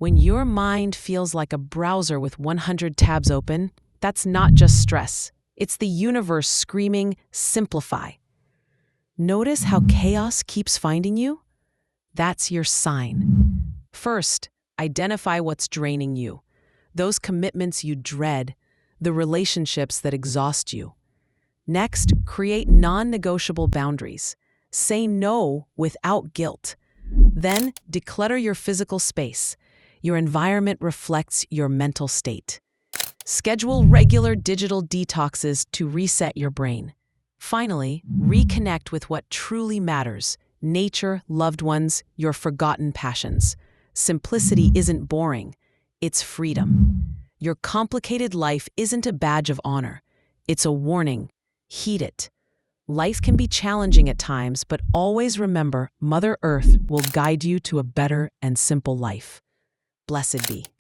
When your mind feels like a browser with 100 tabs open, that's not just stress. It's the universe screaming, simplify. Notice how chaos keeps finding you? That's your sign. First, identify what's draining you. Those commitments you dread, the relationships that exhaust you. Next, create non-negotiable boundaries. Say no without guilt. Then, declutter your physical space. Your environment reflects your mental state. Schedule regular digital detoxes to reset your brain. Finally, reconnect with what truly matters: nature, loved ones, your forgotten passions. Simplicity isn't boring, it's freedom. Your complicated life isn't a badge of honor, it's a warning. Heed it. Life can be challenging at times, but always remember, Mother Earth will guide you to a better and simple life. Blessed be.